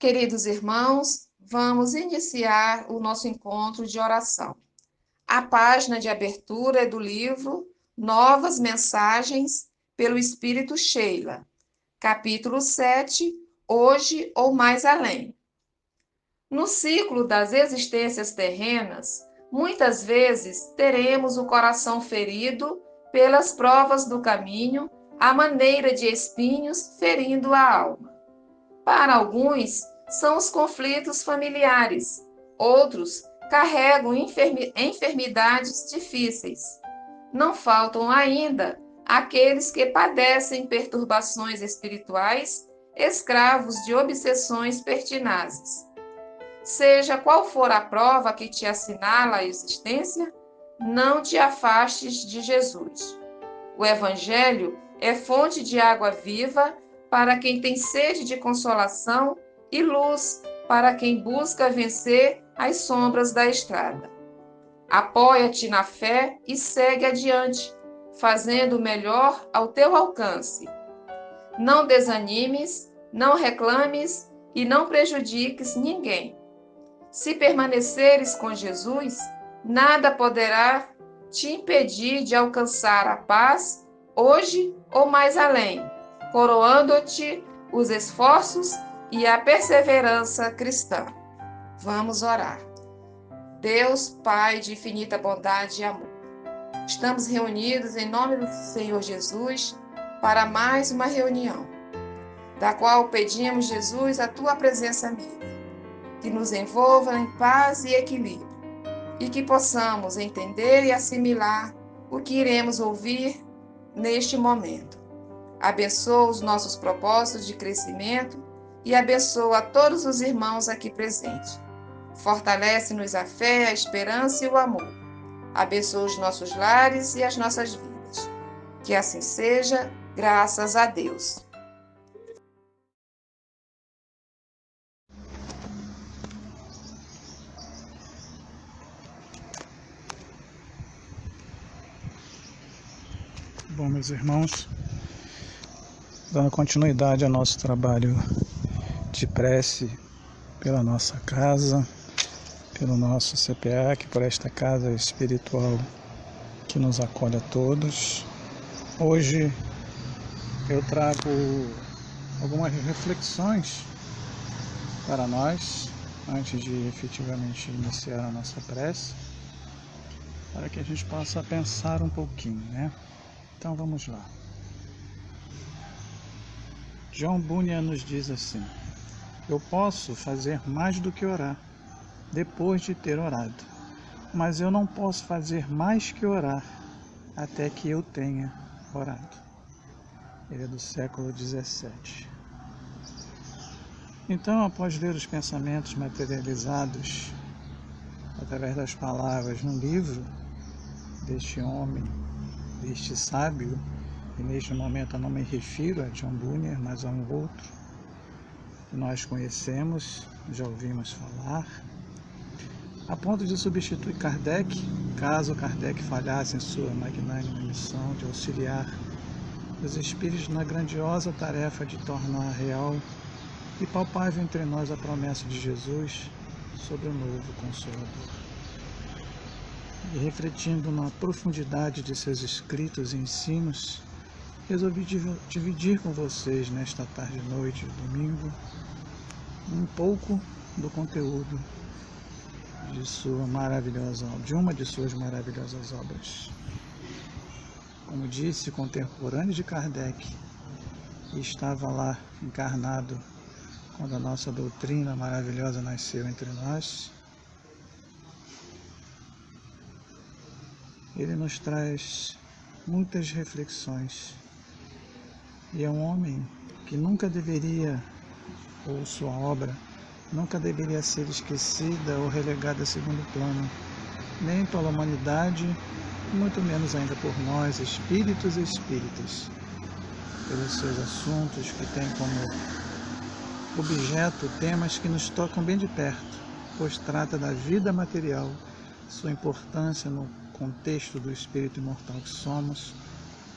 Queridos irmãos, vamos iniciar o nosso encontro de oração. A página de abertura é do livro Novas Mensagens pelo Espírito Sheila, capítulo 7, Hoje ou Mais Além. No ciclo das existências terrenas, muitas vezes teremos o coração ferido pelas provas do caminho, à maneira de espinhos ferindo a alma. Para alguns, são os conflitos familiares, outros carregam enfermidades difíceis. Não faltam ainda aqueles que padecem perturbações espirituais, escravos de obsessões pertinazes. Seja qual for a prova que te assinala a existência, não te afastes de Jesus. O Evangelho é fonte de água viva para quem tem sede de consolação e luz para quem busca vencer as sombras da estrada. Apoia-te na fé e segue adiante, fazendo o melhor ao teu alcance. Não desanimes, não reclames e não prejudiques ninguém. Se permaneceres com Jesus, nada poderá te impedir de alcançar a paz hoje ou mais além, coroando-te os esforços e a perseverança cristã. Vamos orar. Deus, Pai de infinita bondade e amor, estamos reunidos em nome do Senhor Jesus para mais uma reunião, da qual pedimos, Jesus, a tua presença amiga, que nos envolva em paz e equilíbrio, e que possamos entender e assimilar o que iremos ouvir neste momento. Abençoa os nossos propósitos de crescimento e abençoa a todos os irmãos aqui presentes. Fortalece-nos a fé, a esperança e o amor. Abençoa os nossos lares e as nossas vidas. Que assim seja, graças a Deus. Bom, meus irmãos, dando continuidade ao nosso trabalho de prece pela nossa casa, pelo nosso CPA, que por esta casa espiritual que nos acolhe a todos. Hoje eu trago algumas reflexões para nós, antes de efetivamente iniciar a nossa prece, para que a gente possa pensar um pouquinho, né? Então vamos lá. John Bunyan nos diz assim: eu posso fazer mais do que orar, depois de ter orado, mas eu não posso fazer mais que orar, até que eu tenha orado. Ele é do século XVII. Então, após ler os pensamentos materializados através das palavras no livro deste homem, deste sábio, e neste momento eu não me refiro a John Bunyan, mas a um outro que nós conhecemos, já ouvimos falar, a ponto de substituir Kardec, caso Kardec falhasse em sua magnânima missão de auxiliar os espíritos na grandiosa tarefa de tornar real e palpável entre nós a promessa de Jesus sobre o novo Consolador. E refletindo na profundidade de seus escritos e ensinos, resolvi dividir com vocês nesta tarde e noite de domingo um pouco do conteúdo de uma de suas maravilhosas obras. Como disse, contemporâneo de Kardec, e estava lá encarnado quando a nossa doutrina maravilhosa nasceu entre nós, ele nos traz muitas reflexões. E é um homem que nunca deveria, ou sua obra, nunca deveria ser esquecida ou relegada a segundo plano, nem pela humanidade, muito menos ainda por nós, espíritos e espíritas, pelos seus assuntos que têm como objeto temas que nos tocam bem de perto, pois trata da vida material, sua importância no contexto do espírito imortal que somos,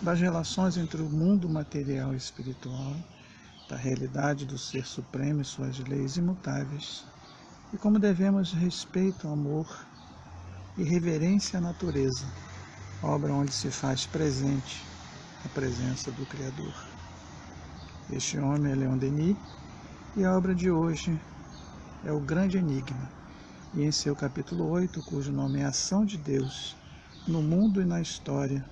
das relações entre o mundo material e espiritual, da realidade do Ser Supremo e suas leis imutáveis, e como devemos respeito, amor e reverência à natureza, obra onde se faz presente a presença do Criador. Este homem é Leon Denis, e a obra de hoje é O Grande Enigma, e em seu capítulo 8, cujo nome é Ação de Deus no Mundo e na História,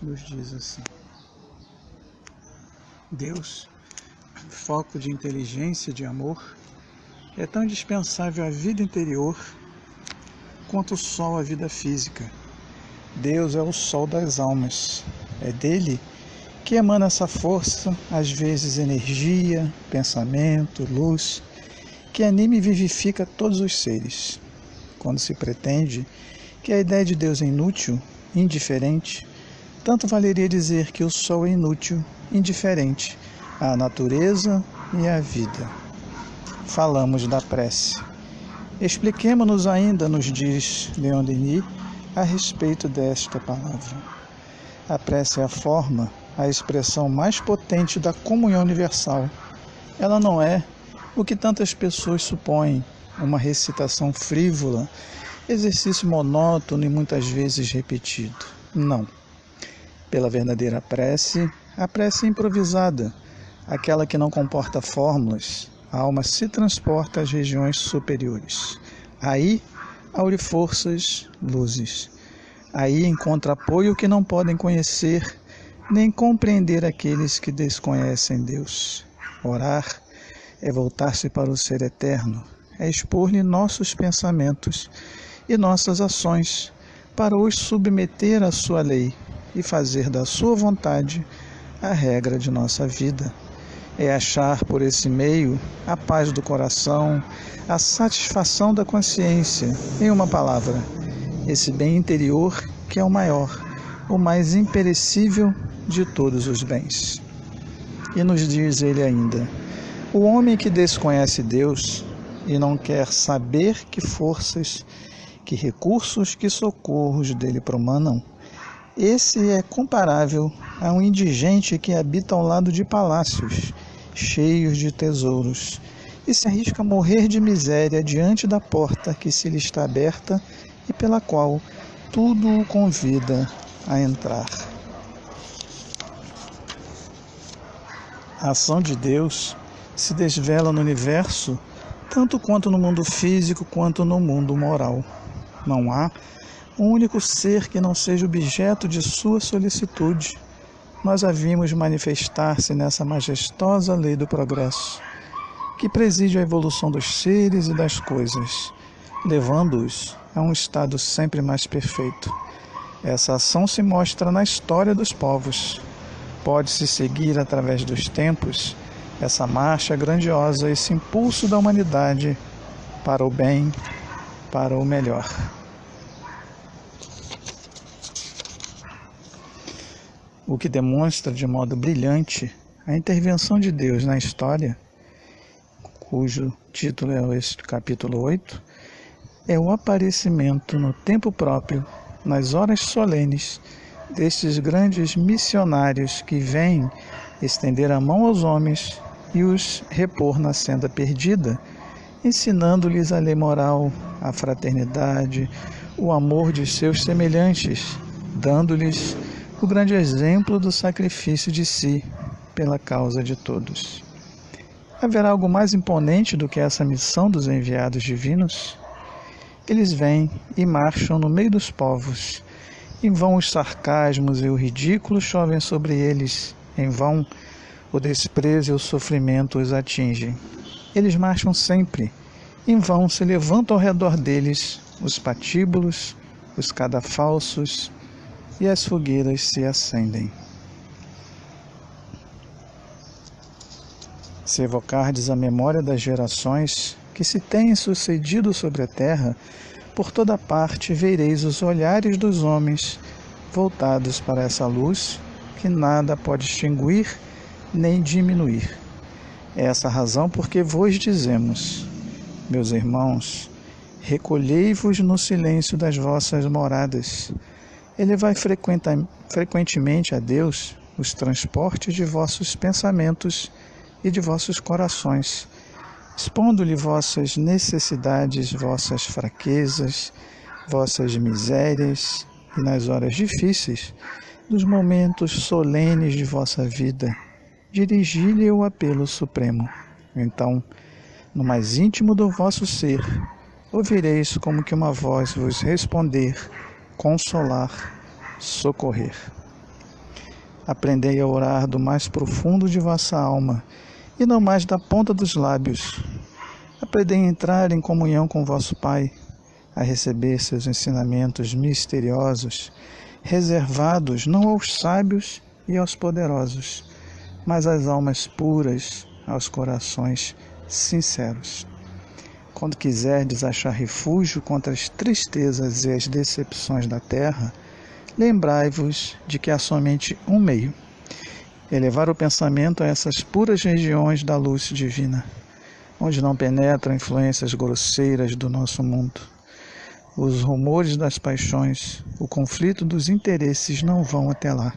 nos diz assim: Deus, foco de inteligência e de amor, é tão indispensável à vida interior quanto o sol à vida física. Deus é o sol das almas. É dele que emana essa força, às vezes energia, pensamento, luz, que anima e vivifica todos os seres. Quando se pretende que a ideia de Deus é inútil, indiferente, tanto valeria dizer que o sol é inútil, indiferente à natureza e à vida. Falamos da prece. Expliquemo-nos ainda, nos diz Leon Denis, a respeito desta palavra. A prece é a forma, a expressão mais potente da comunhão universal. Ela não é o que tantas pessoas supõem, uma recitação frívola, exercício monótono e muitas vezes repetido. Não. Pela verdadeira prece, a prece improvisada, aquela que não comporta fórmulas, a alma se transporta às regiões superiores. Aí, aure forças, luzes. Aí encontra apoio que não podem conhecer, nem compreender aqueles que desconhecem Deus. Orar é voltar-se para o Ser Eterno, é expor-lhe nossos pensamentos e nossas ações, para os submeter à sua lei e fazer da sua vontade a regra de nossa vida. É achar por esse meio a paz do coração, a satisfação da consciência, em uma palavra, esse bem interior que é o maior, o mais imperecível de todos os bens. E nos diz ele ainda: o homem que desconhece Deus e não quer saber que forças, que recursos, que socorros dele promanam, esse é comparável a um indigente que habita ao lado de palácios cheios de tesouros e se arrisca a morrer de miséria diante da porta que se lhe está aberta e pela qual tudo o convida a entrar. A ação de Deus se desvela no universo tanto quanto no mundo físico quanto no mundo moral. Não há um único ser que não seja objeto de sua solicitude. Nós a vimos manifestar-se nessa majestosa lei do progresso, que preside a evolução dos seres e das coisas, levando-os a um estado sempre mais perfeito. Essa ação se mostra na história dos povos. Pode-se seguir através dos tempos essa marcha grandiosa, esse impulso da humanidade para o bem, para o melhor. O que demonstra de modo brilhante a intervenção de Deus na história, cujo título é este capítulo 8, é o aparecimento no tempo próprio, nas horas solenes, destes grandes missionários que vêm estender a mão aos homens e os repor na senda perdida, ensinando-lhes a lei moral, a fraternidade, o amor de seus semelhantes, dando-lhes o grande exemplo do sacrifício de si pela causa de todos. Haverá algo mais imponente do que essa missão dos enviados divinos? Eles vêm e marcham no meio dos povos. Em vão os sarcasmos e o ridículo chovem sobre eles. Em vão o desprezo e o sofrimento os atingem. Eles marcham sempre. Em vão se levantam ao redor deles os patíbulos, os cadafalsos, e as fogueiras se acendem. Se evocardes a memória das gerações que se têm sucedido sobre a terra, por toda parte vereis os olhares dos homens voltados para essa luz que nada pode extinguir nem diminuir. É essa a razão porque vos dizemos, meus irmãos, recolhei-vos no silêncio das vossas moradas. Elevai frequentemente a Deus os transportes de vossos pensamentos e de vossos corações, expondo-lhe vossas necessidades, vossas fraquezas, vossas misérias e, nas horas difíceis, nos momentos solenes de vossa vida, dirigi-lhe o apelo supremo. Então, no mais íntimo do vosso ser, ouvireis como que uma voz vos responder, consolar, socorrer. Aprendei a orar do mais profundo de vossa alma, e não mais da ponta dos lábios. Aprendei a entrar em comunhão com vosso Pai, a receber seus ensinamentos misteriosos, reservados não aos sábios e aos poderosos, mas às almas puras, aos corações sinceros. Quando quiserdes achar refúgio contra as tristezas e as decepções da terra, lembrai-vos de que há somente um meio: elevar o pensamento a essas puras regiões da luz divina, onde não penetram influências grosseiras do nosso mundo. Os rumores das paixões, o conflito dos interesses não vão até lá.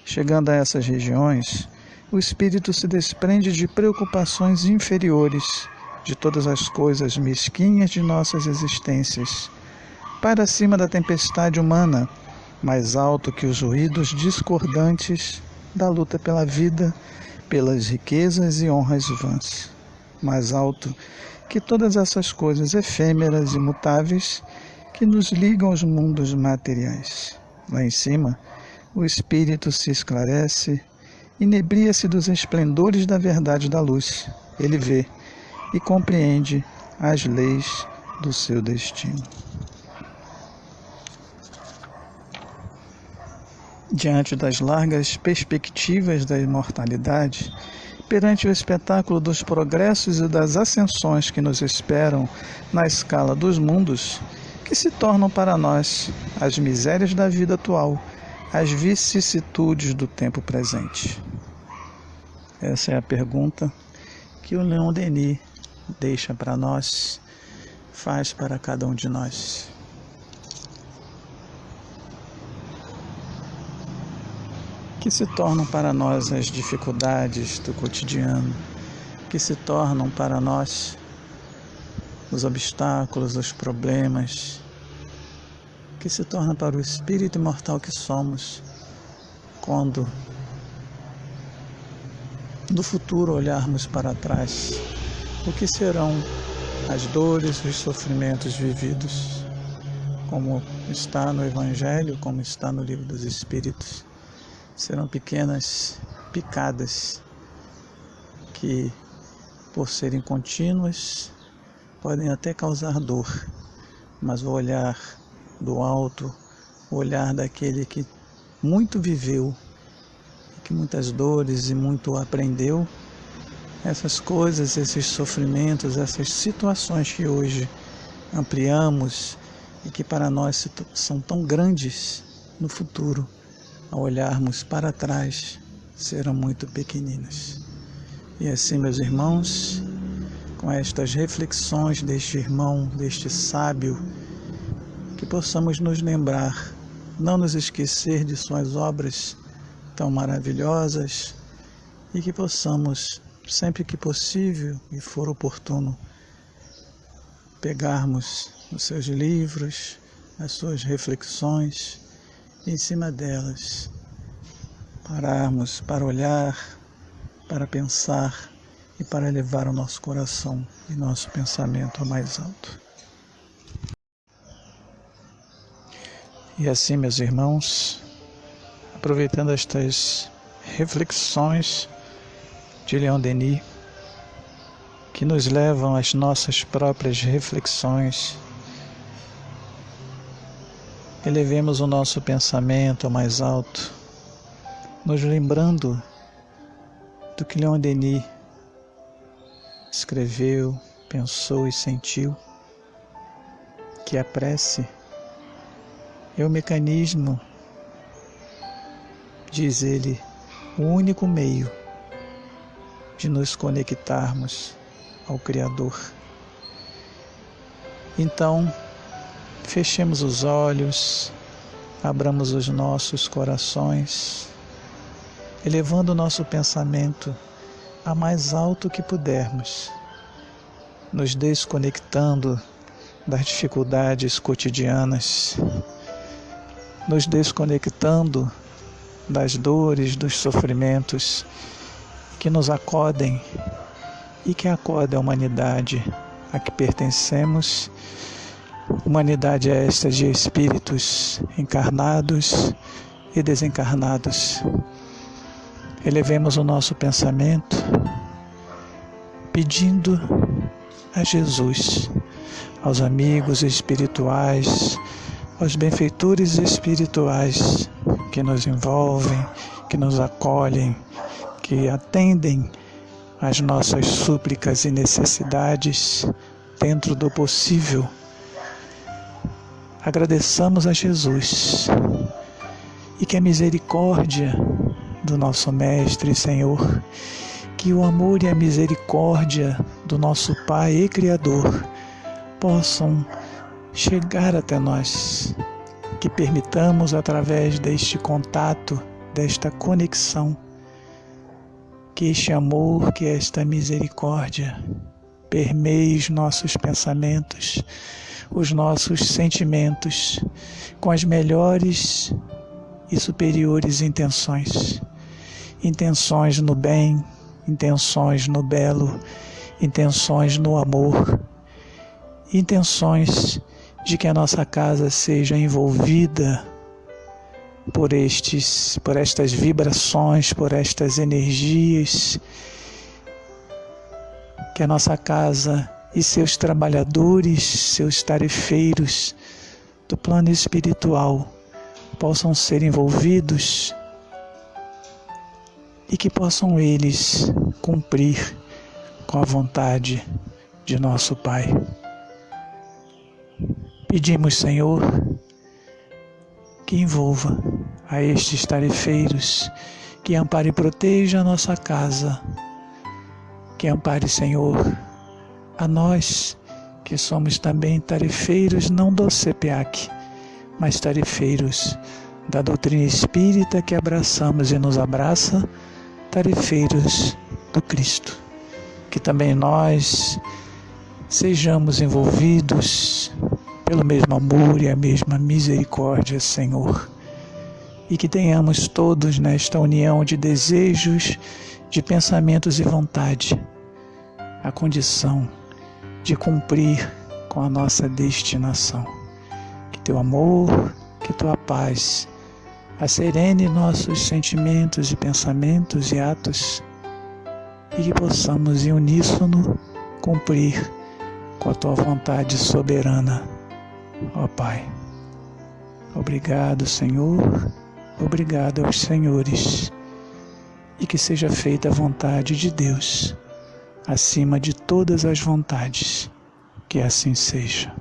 Chegando a essas regiões, o espírito se desprende de preocupações inferiores, de todas as coisas mesquinhas de nossas existências, para cima da tempestade humana, mais alto que os ruídos discordantes da luta pela vida, pelas riquezas e honras vãs, mais alto que todas essas coisas efêmeras e mutáveis que nos ligam aos mundos materiais. Lá em cima, o espírito se esclarece, inebria-se dos esplendores da verdade da luz. Ele vê e compreende as leis do seu destino. Diante das largas perspectivas da imortalidade, perante o espetáculo dos progressos e das ascensões que nos esperam na escala dos mundos, que se tornam para nós as misérias da vida atual, as vicissitudes do tempo presente? Essa é a pergunta que o Leon Denis deixa para nós, faz para cada um de nós. Que se tornam para nós as dificuldades do cotidiano, que se tornam para nós os obstáculos, os problemas, que se tornam para o espírito imortal que somos, quando no futuro olharmos para trás, o que serão as dores, os sofrimentos vividos, como está no Evangelho, como está no Livro dos Espíritos. Serão pequenas picadas que, por serem contínuas, podem até causar dor, mas o olhar do alto, o olhar daquele que muito viveu, que muitas dores e muito aprendeu, essas coisas, esses sofrimentos, essas situações que hoje ampliamos e que para nós são tão grandes, no futuro, ao olharmos para trás, serão muito pequeninas. E assim, meus irmãos, com estas reflexões deste irmão, deste sábio, que possamos nos lembrar, não nos esquecer de suas obras tão maravilhosas e que possamos, sempre que possível e for oportuno, pegarmos os seus livros, as suas reflexões, e em cima delas pararmos para olhar, para pensar e para elevar o nosso coração e nosso pensamento ao mais alto. E assim, meus irmãos, aproveitando estas reflexões de Leon Denis, que nos levam às nossas próprias reflexões, elevemos o nosso pensamento ao mais alto, nos lembrando do que Leon Denis escreveu, pensou e sentiu, que a prece é o mecanismo, diz ele, o único meio de nos conectarmos ao Criador. Então, fechemos os olhos, abramos os nossos corações, elevando o nosso pensamento a mais alto que pudermos, nos desconectando das dificuldades cotidianas, nos desconectando das dores, dos sofrimentos que nos acodem e que acodem a humanidade a que pertencemos, humanidade esta de espíritos encarnados e desencarnados. Elevemos o nosso pensamento pedindo a Jesus, aos amigos espirituais, aos benfeitores espirituais que nos envolvem, que nos acolhem, que atendem às nossas súplicas e necessidades dentro do possível. Agradeçamos a Jesus e que a misericórdia do nosso Mestre e Senhor, que o amor e a misericórdia do nosso Pai e Criador possam chegar até nós, que permitamos através deste contato, desta conexão, que este amor, que esta misericórdia permeie os nossos pensamentos, os nossos sentimentos, com as melhores e superiores intenções. Intenções no bem, intenções no belo, intenções no amor, intenções de que a nossa casa seja envolvida por estas vibrações, por estas energias, que a nossa casa e seus trabalhadores, seus tarefeiros do plano espiritual possam ser envolvidos e que possam eles cumprir com a vontade de nosso Pai. Pedimos, Senhor, que envolva a estes tarefeiros, que ampare e proteja a nossa casa, que ampare, Senhor, a nós, que somos também tarefeiros não do CPAC, mas tarefeiros da doutrina espírita que abraçamos e nos abraça, tarefeiros do Cristo. Que também nós sejamos envolvidos pelo mesmo amor e a mesma misericórdia, Senhor. E que tenhamos todos nesta união de desejos, de pensamentos e vontade, a condição de cumprir com a nossa destinação. Que teu amor, que tua paz acerene nossos sentimentos e pensamentos e atos e que possamos em uníssono cumprir com a tua vontade soberana, ó Pai. Obrigado, Senhor, obrigado aos senhores, e que seja feita a vontade de Deus, acima de todas as vontades, que assim seja.